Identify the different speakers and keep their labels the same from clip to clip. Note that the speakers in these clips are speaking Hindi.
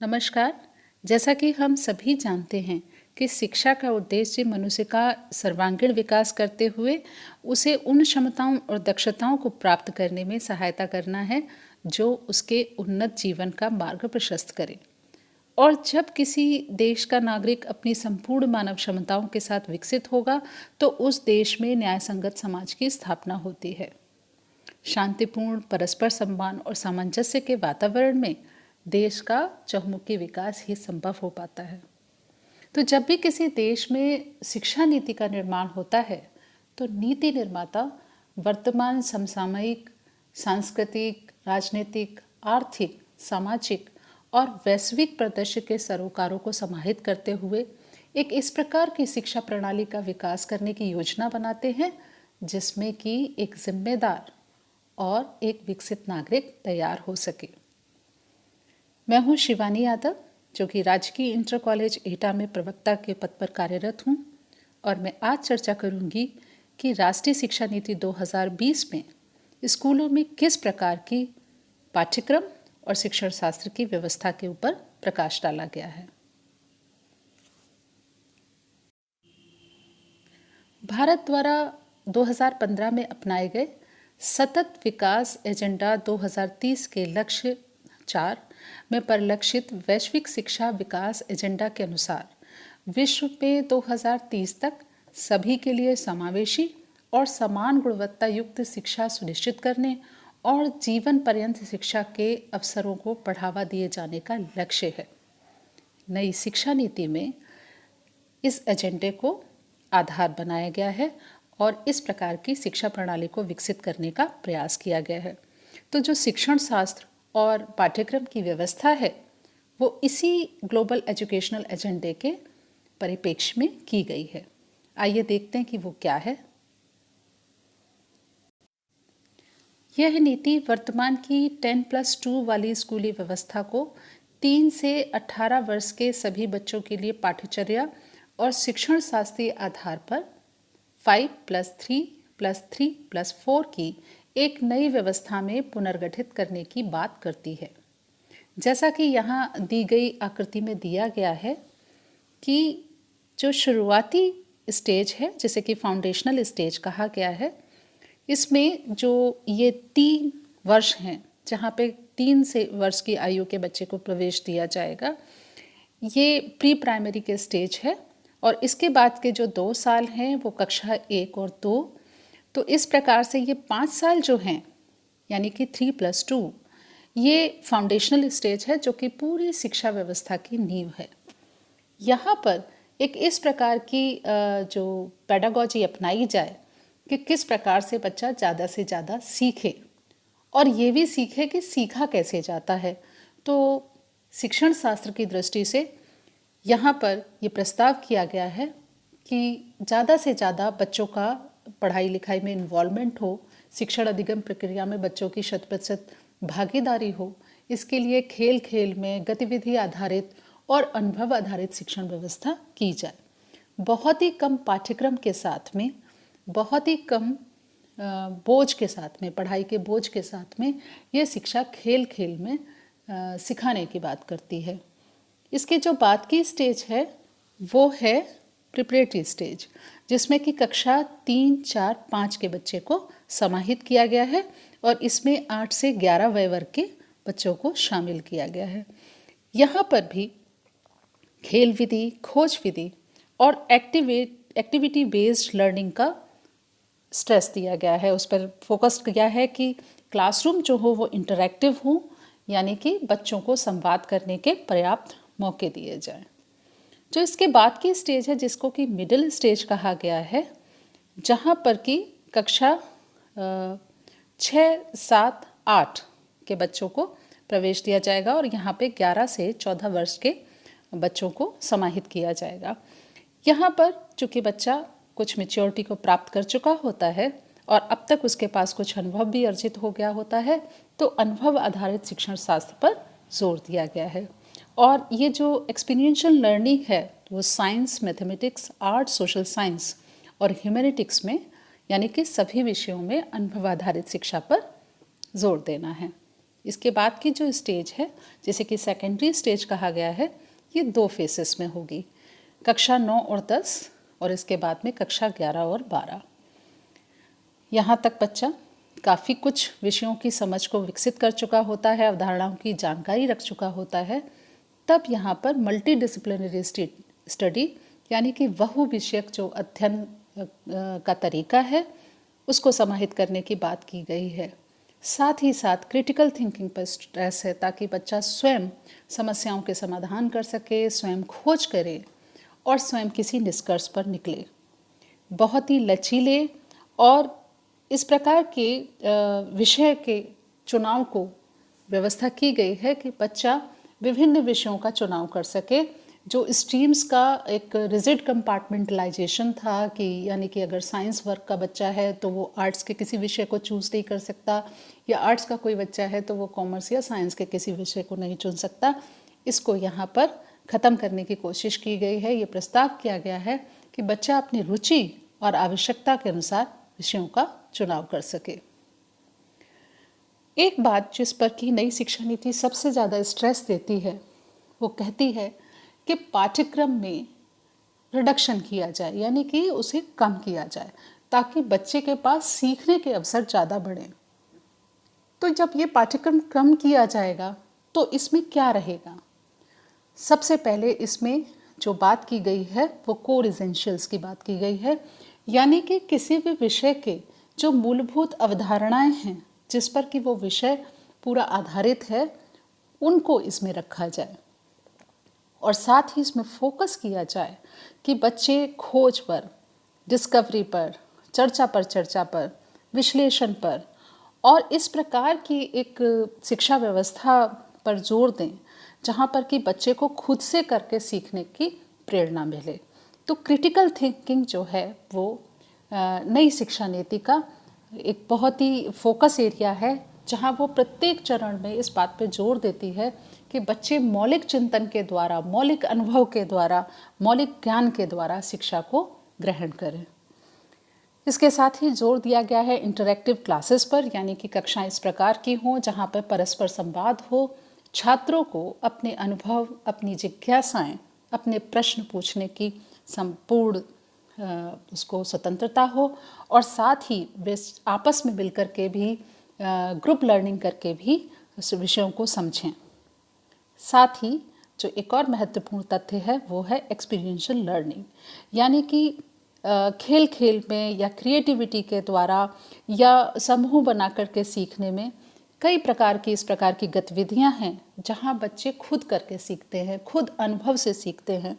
Speaker 1: नमस्कार। जैसा कि हम सभी जानते हैं कि शिक्षा का उद्देश्य मनुष्य का सर्वांगीण विकास करते हुए उसे उन क्षमताओं और दक्षताओं को प्राप्त करने में सहायता करना है जो उसके उन्नत जीवन का मार्ग प्रशस्त करे। और जब किसी देश का नागरिक अपनी संपूर्ण मानव क्षमताओं के साथ विकसित होगा तो उस देश में न्याय संगत समाज की स्थापना होती है। शांतिपूर्ण, परस्पर सम्मान और सामंजस्य के वातावरण में देश का चहुमुखी विकास ही संभव हो पाता है। तो जब भी किसी देश में शिक्षा नीति का निर्माण होता है तो नीति निर्माता वर्तमान समसामयिक, सांस्कृतिक, राजनीतिक, आर्थिक, सामाजिक और वैश्विक परिदृश्य के सरोकारों को समाहित करते हुए एक इस प्रकार की शिक्षा प्रणाली का विकास करने की योजना बनाते हैं जिसमें कि एक जिम्मेदार और एक विकसित नागरिक तैयार हो सके। मैं हूं शिवानी यादव, जो कि राजकीय इंटर कॉलेज एटा में प्रवक्ता के पद पर कार्यरत हूं, और मैं आज चर्चा करूंगी कि राष्ट्रीय शिक्षा नीति 2020 में स्कूलों में किस प्रकार की पाठ्यक्रम और शिक्षण शास्त्र की व्यवस्था के ऊपर प्रकाश डाला गया है। भारत द्वारा 2015 में अपनाए गए सतत विकास एजेंडा 2030 के लक्ष्य 4 में परिलक्षित वैश्विक शिक्षा विकास एजेंडा के अनुसार विश्व में 2030 तक सभी के लिए समावेशी और समान गुणवत्ता युक्त शिक्षा सुनिश्चित करने और जीवन पर्यंत शिक्षा के अवसरों को बढ़ावा दिए जाने का लक्ष्य है। नई शिक्षा नीति में इस एजेंडे को आधार बनाया गया है और इस प्रकार की शिक्षा प्रणाली को विकसित करने का प्रयास किया गया है। तो जो शिक्षण शास्त्र और पाठ्यक्रम की व्यवस्था है वो इसी ग्लोबल एजुकेशनल एजेंडे के परिप्रेक्ष्य में की गई है। आइए देखते हैं कि वो क्या है। यह नीति वर्तमान की 10+2 वाली स्कूली व्यवस्था को 3 से 18 वर्ष के सभी बच्चों के लिए पाठ्यचर्या और शिक्षण शास्त्रीय आधार पर 5+3+3+4 की एक नई व्यवस्था में पुनर्गठित करने की बात करती है। जैसा कि यहाँ दी गई आकृति में दिया गया है कि जो शुरुआती स्टेज है, जिसे कि फाउंडेशनल स्टेज कहा गया है, इसमें जो ये 3 वर्ष हैं जहाँ पे 3 से वर्ष की आयु के बच्चे को प्रवेश दिया जाएगा, ये प्री प्राइमरी के स्टेज है। और इसके बाद के जो 2 साल हैं वो कक्षा 1 और 2। तो इस प्रकार से ये 5 साल जो हैं यानी कि 3+2 ये फाउंडेशनल स्टेज है जो कि पूरी शिक्षा व्यवस्था की नींव है। यहाँ पर एक इस प्रकार की जो पेडागॉजी अपनाई जाए कि किस प्रकार से बच्चा ज़्यादा से ज़्यादा सीखे और ये भी सीखे कि सीखा कैसे जाता है। तो शिक्षण शास्त्र की दृष्टि से यहाँ पर ये प्रस्ताव किया गया है कि ज़्यादा से ज़्यादा बच्चों का पढ़ाई लिखाई में इन्वॉल्वमेंट हो, शिक्षण अधिगम प्रक्रिया में बच्चों की 100% भागीदारी हो। इसके लिए खेल खेल में गतिविधि आधारित और अनुभव आधारित शिक्षण व्यवस्था की जाए। बहुत ही कम पाठ्यक्रम के साथ में, बहुत ही कम बोझ के साथ में, पढ़ाई के बोझ के साथ में ये शिक्षा खेल खेल में सिखाने की बात करती है। इसकी जो बात की स्टेज है वो है प्रिपरेटरी स्टेज, जिसमें कि कक्षा 3, 4, 5 के बच्चे को समाहित किया गया है और इसमें 8 से 11 वय वर्ग के बच्चों को शामिल किया गया है। यहाँ पर भी खेल विधि, खोज विधि और एक्टिविटी बेस्ड लर्निंग का स्ट्रेस दिया गया है। उस पर फोकस किया है कि क्लासरूम जो हो वो इंटरैक्टिव हो, यानी कि बच्चों को संवाद करने के पर्याप्त मौके दिए जाएं। जो इसके बाद की स्टेज है जिसको कि मिडिल स्टेज कहा गया है, जहाँ पर कि कक्षा 6, 7, 8 के बच्चों को प्रवेश दिया जाएगा और यहाँ पे 11 से 14 वर्ष के बच्चों को समाहित किया जाएगा। यहाँ पर चूँकि बच्चा कुछ मैच्योरिटी को प्राप्त कर चुका होता है और अब तक उसके पास कुछ अनुभव भी अर्जित हो गया होता है, तो अनुभव आधारित शिक्षण शास्त्र पर जोर दिया गया है। और ये जो एक्सपीरियंशियल लर्निंग है वो science, mathematics, art, social science और ह्यूमैनिटिक्स में, यानी कि सभी विषयों में अनुभव आधारित शिक्षा पर जोर देना है। इसके बाद की जो स्टेज है, जिसे कि सेकेंडरी स्टेज कहा गया है, ये 2 फेसेस में होगी, कक्षा 9 और 10, और इसके बाद में कक्षा 11 और 12। यहाँ तक बच्चा काफ़ी कुछ विषयों की समझ को विकसित कर चुका होता है, अवधारणाओं की जानकारी रख चुका होता है। तब यहाँ पर मल्टी डिसिप्लिनरी स्टडी यानी कि बहु विषयक जो अध्ययन का तरीका है उसको समाहित करने की बात की गई है। साथ ही साथ क्रिटिकल थिंकिंग पर स्ट्रेस है, ताकि बच्चा स्वयं समस्याओं के समाधान कर सके, स्वयं खोज करे और स्वयं किसी निष्कर्ष पर निकले। बहुत ही लचीले और इस प्रकार के विषय के चुनाव को व्यवस्था की गई है कि बच्चा विभिन्न विषयों का चुनाव कर सके। जो स्ट्रीम्स का एक रिजिड कंपार्टमेंटलाइजेशन था कि यानी कि अगर साइंस वर्ग का बच्चा है तो वो आर्ट्स के किसी विषय को चूज़ नहीं कर सकता, या आर्ट्स का कोई बच्चा है तो वो कॉमर्स या साइंस के किसी विषय को नहीं चुन सकता, इसको यहाँ पर ख़त्म करने की कोशिश की गई है। ये प्रस्ताव किया गया है कि बच्चा अपनी रुचि और आवश्यकता के अनुसार विषयों का चुनाव कर सके। एक बात जिस पर कि नई शिक्षा नीति सबसे ज़्यादा स्ट्रेस देती है, वो कहती है कि पाठ्यक्रम में रिडक्शन किया जाए, यानी कि उसे कम किया जाए, ताकि बच्चे के पास सीखने के अवसर ज़्यादा बढ़ें। तो जब ये पाठ्यक्रम कम किया जाएगा तो इसमें क्या रहेगा? सबसे पहले इसमें जो बात की गई है वो कोर एसेंशियल्स की बात की गई है, यानी कि किसी भी विषय के जो मूलभूत अवधारणाएं हैं जिस पर कि वो विषय पूरा आधारित है, उनको इसमें रखा जाए। और साथ ही इसमें फोकस किया जाए कि बच्चे खोज पर, डिस्कवरी पर, चर्चा पर, विश्लेषण पर और इस प्रकार की एक शिक्षा व्यवस्था पर जोर दें जहाँ पर कि बच्चे को खुद से करके सीखने की प्रेरणा मिले। तो क्रिटिकल थिंकिंग जो है वो नई शिक्षा नीति का एक बहुत ही फोकस एरिया है, जहाँ वो प्रत्येक चरण में इस बात पे जोर देती है कि बच्चे मौलिक चिंतन के द्वारा, मौलिक अनुभव के द्वारा, मौलिक ज्ञान के द्वारा शिक्षा को ग्रहण करें। इसके साथ ही जोर दिया गया है इंटरैक्टिव क्लासेस पर, यानी कि कक्षाएं इस प्रकार की हों जहाँ पर परस्पर संवाद हो, छात्रों को अपने अनुभव, अपनी जिज्ञासाएं, अपने प्रश्न पूछने की संपूर्ण उसको स्वतंत्रता हो, और साथ ही वे आपस में मिलकर के भी ग्रुप लर्निंग करके भी उस विषयों को समझें। साथ ही जो एक और महत्वपूर्ण तथ्य है वो है एक्सपीरियंशियल लर्निंग, यानी कि खेल खेल में या क्रिएटिविटी के द्वारा या समूह बना करके सीखने में कई प्रकार की इस प्रकार की गतिविधियां हैं जहां बच्चे खुद करके सीखते हैं, खुद अनुभव से सीखते हैं।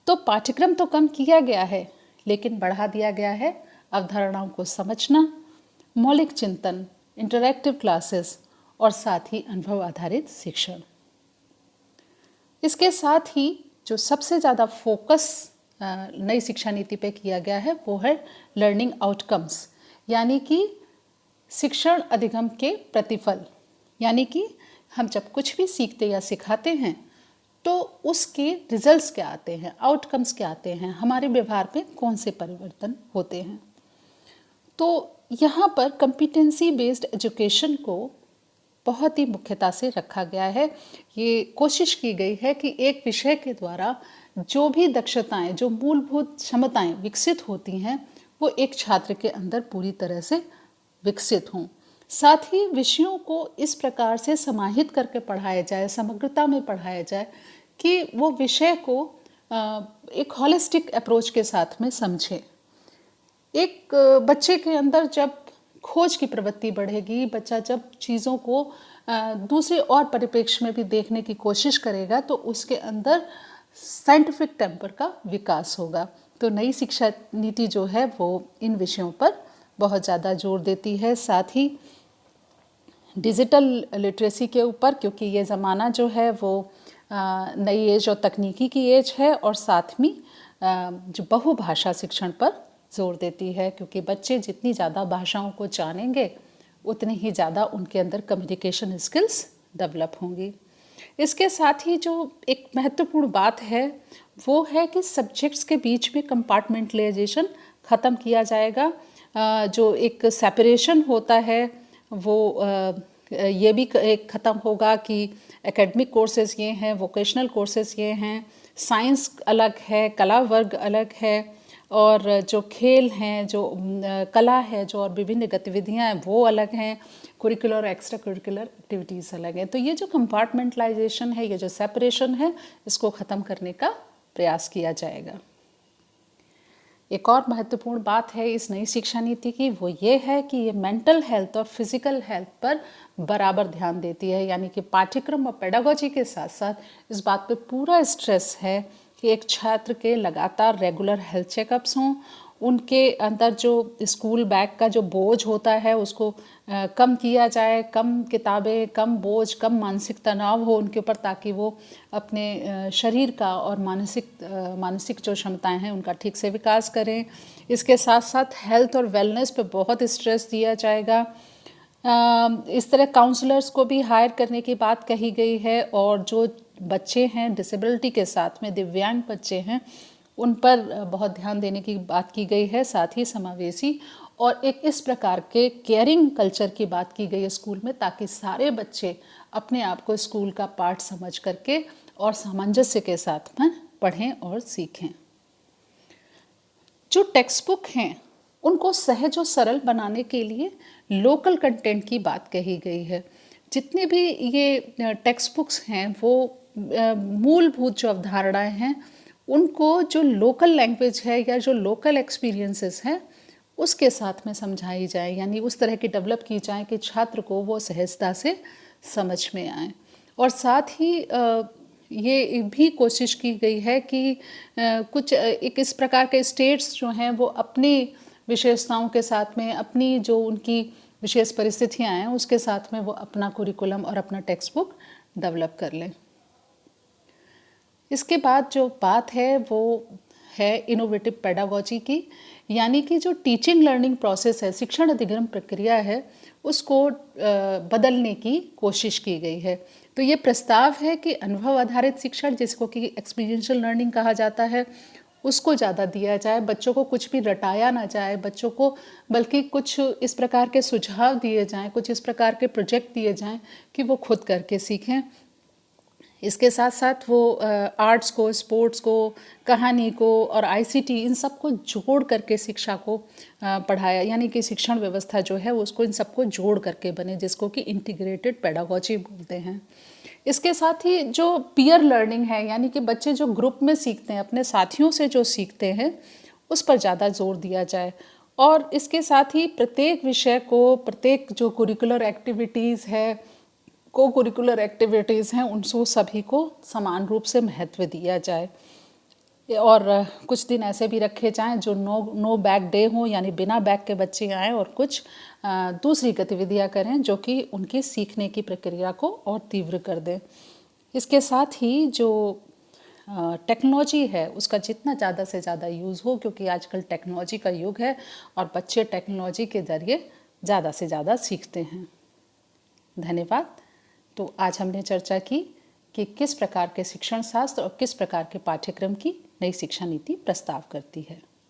Speaker 1: तो पाठ्यक्रम तो कम किया गया है, लेकिन बढ़ा दिया गया है अवधारणाओं को समझना, मौलिक चिंतन, इंटरैक्टिव क्लासेस और साथ ही अनुभव आधारित शिक्षण। इसके साथ ही जो सबसे ज़्यादा फोकस नई शिक्षा नीति पे किया गया है वो है लर्निंग आउटकम्स, यानी कि शिक्षण अधिगम के प्रतिफल। यानी कि हम जब कुछ भी सीखते या सिखाते हैं तो उसके रिजल्ट्स क्या आते हैं, आउटकम्स क्या आते हैं, हमारे व्यवहार में कौन से परिवर्तन होते हैं। तो यहाँ पर कॉम्पिटेंसी बेस्ड एजुकेशन को बहुत ही मुख्यता से रखा गया है। ये कोशिश की गई है कि एक विषय के द्वारा जो भी दक्षताएं, जो मूलभूत क्षमताएं विकसित होती हैं वो एक छात्र के अंदर पूरी तरह से विकसित हों। साथ ही विषयों को इस प्रकार से समाहित करके पढ़ाया जाए, समग्रता में पढ़ाया जाए कि वो विषय को एक होलिस्टिक अप्रोच के साथ में समझे। एक बच्चे के अंदर जब खोज की प्रवृत्ति बढ़ेगी, बच्चा जब चीज़ों को दूसरे और परिप्रेक्ष्य में भी देखने की कोशिश करेगा तो उसके अंदर साइंटिफिक टेम्पर का विकास होगा। तो नई शिक्षा नीति जो है वो इन विषयों पर बहुत ज़्यादा जोर देती है। साथ ही डिजिटल लिटरेसी के ऊपर, क्योंकि ये ज़माना जो है वो नई एज और तकनीकी की एज है, और साथ में जो बहुभाषा शिक्षण पर जोर देती है, क्योंकि बच्चे जितनी ज़्यादा भाषाओं को जानेंगे उतनी ही ज़्यादा उनके अंदर कम्युनिकेशन स्किल्स डेवलप होंगी। इसके साथ ही जो एक महत्वपूर्ण बात है वो है कि सब्जेक्ट्स के बीच में कंपार्टमेंटलाइजेशन ख़त्म किया जाएगा। जो एक सेपरेशन होता है वो ये भी एक ख़त्म होगा कि एकेडमिक कोर्सेज़ ये हैं, वोकेशनल कोर्सेज़ ये हैं, साइंस अलग है, कला वर्ग अलग है, और जो खेल हैं, जो कला है, जो और विभिन्न गतिविधियां हैं वो अलग हैं, कुरिकुलर और एक्स्ट्रा कुरिकुलर एक्टिविटीज़ अलग हैं। तो ये जो कंपार्टमेंटलाइजेशन है, ये जो सेपरेशन है, इसको ख़त्म करने का प्रयास किया जाएगा। एक और महत्वपूर्ण बात है इस नई शिक्षा नीति की, वो ये है कि ये मेंटल हेल्थ और फिजिकल हेल्थ पर बराबर ध्यान देती है। यानी कि पाठ्यक्रम और पेडागोजी के साथ साथ इस बात पे पूरा स्ट्रेस है कि एक छात्र के लगातार रेगुलर हेल्थ चेकअप्स हों, उनके अंदर जो स्कूल बैग का जो बोझ होता है उसको कम किया जाए, कम किताबें, कम बोझ, कम मानसिक तनाव हो उनके ऊपर, ताकि वो अपने शरीर का और मानसिक जो क्षमताएं हैं उनका ठीक से विकास करें। इसके साथ साथ हेल्थ और वेलनेस पे बहुत स्ट्रेस दिया जाएगा। इस तरह काउंसलर्स को भी हायर करने की बात कही गई है, और जो बच्चे हैं डिसेबिलिटी के साथ में, दिव्यांग बच्चे हैं, उन पर बहुत ध्यान देने की बात की गई है। साथ ही समावेशी और एक इस प्रकार के केयरिंग कल्चर की बात की गई है स्कूल में, ताकि सारे बच्चे अपने आप को स्कूल का पार्ट समझ करके और सामंजस्य के साथ में पढ़ें और सीखें। जो टेक्स्ट बुक हैं उनको सहज और सरल बनाने के लिए लोकल कंटेंट की बात कही गई है। जितने भी ये टेक्स्ट बुक्स हैं वो मूलभूत जो अवधारणाएं हैं उनको जो लोकल लैंग्वेज है या जो लोकल एक्सपीरियंसेस हैं उसके साथ में समझाई जाए, यानी उस तरह की डेवलप की जाए कि छात्र को वो सहजता से समझ में आए। और साथ ही ये भी कोशिश की गई है कि कुछ एक इस प्रकार के स्टेट्स जो हैं वो अपनी विशेषताओं के साथ में, अपनी जो उनकी विशेष परिस्थितियां हैं उसके साथ में वो अपना कुरिकुलम और अपना टेक्स्ट बुक डेवलप कर लें। इसके बाद जो बात है वो है इनोवेटिव पेडागोजी की, यानी कि जो टीचिंग लर्निंग प्रोसेस है, शिक्षण अधिगम प्रक्रिया है, उसको बदलने की कोशिश की गई है। तो ये प्रस्ताव है कि अनुभव आधारित शिक्षण, जिसको कि एक्सपीरियंशियल लर्निंग कहा जाता है, उसको ज़्यादा दिया जाए। बच्चों को कुछ भी रटाया ना जाए बच्चों को, बल्कि कुछ इस प्रकार के सुझाव दिए जाएं, कुछ इस प्रकार के प्रोजेक्ट दिए जाएं कि वो खुद करके सीखें। इसके साथ साथ वो आर्ट्स को, स्पोर्ट्स को, कहानी को और आईसीटी, इन सब को जोड़ करके शिक्षा को पढ़ाया, यानी कि शिक्षण व्यवस्था जो है उसको इन सबको जोड़ करके बने, जिसको कि इंटीग्रेटेड पेडागोजी बोलते हैं। इसके साथ ही जो पीयर लर्निंग है, यानी कि बच्चे जो ग्रुप में सीखते हैं, अपने साथियों से जो सीखते हैं, उस पर ज़्यादा जोर दिया जाए। और इसके साथ ही प्रत्येक विषय को, प्रत्येक जो कुरिकुलर एक्टिविटीज़ है, को कुरिकुलर एक्टिविटीज़ हैं, उन सभी को समान रूप से महत्व दिया जाए। और कुछ दिन ऐसे भी रखे जाएं जो नो बैग डे हो, यानी बिना बैग के बच्चे आएँ और कुछ दूसरी गतिविधियां करें जो कि उनकी सीखने की प्रक्रिया को और तीव्र कर दें। इसके साथ ही जो टेक्नोलॉजी है उसका जितना ज़्यादा से ज़्यादा यूज़ हो, क्योंकि आजकल टेक्नोलॉजी का युग है और बच्चे टेक्नोलॉजी के ज़रिए ज़्यादा से ज़्यादा सीखते हैं। धन्यवाद। तो आज हमने चर्चा की कि किस प्रकार के शिक्षण शास्त्र और किस प्रकार के पाठ्यक्रम की नई शिक्षा नीति प्रस्ताव करती है।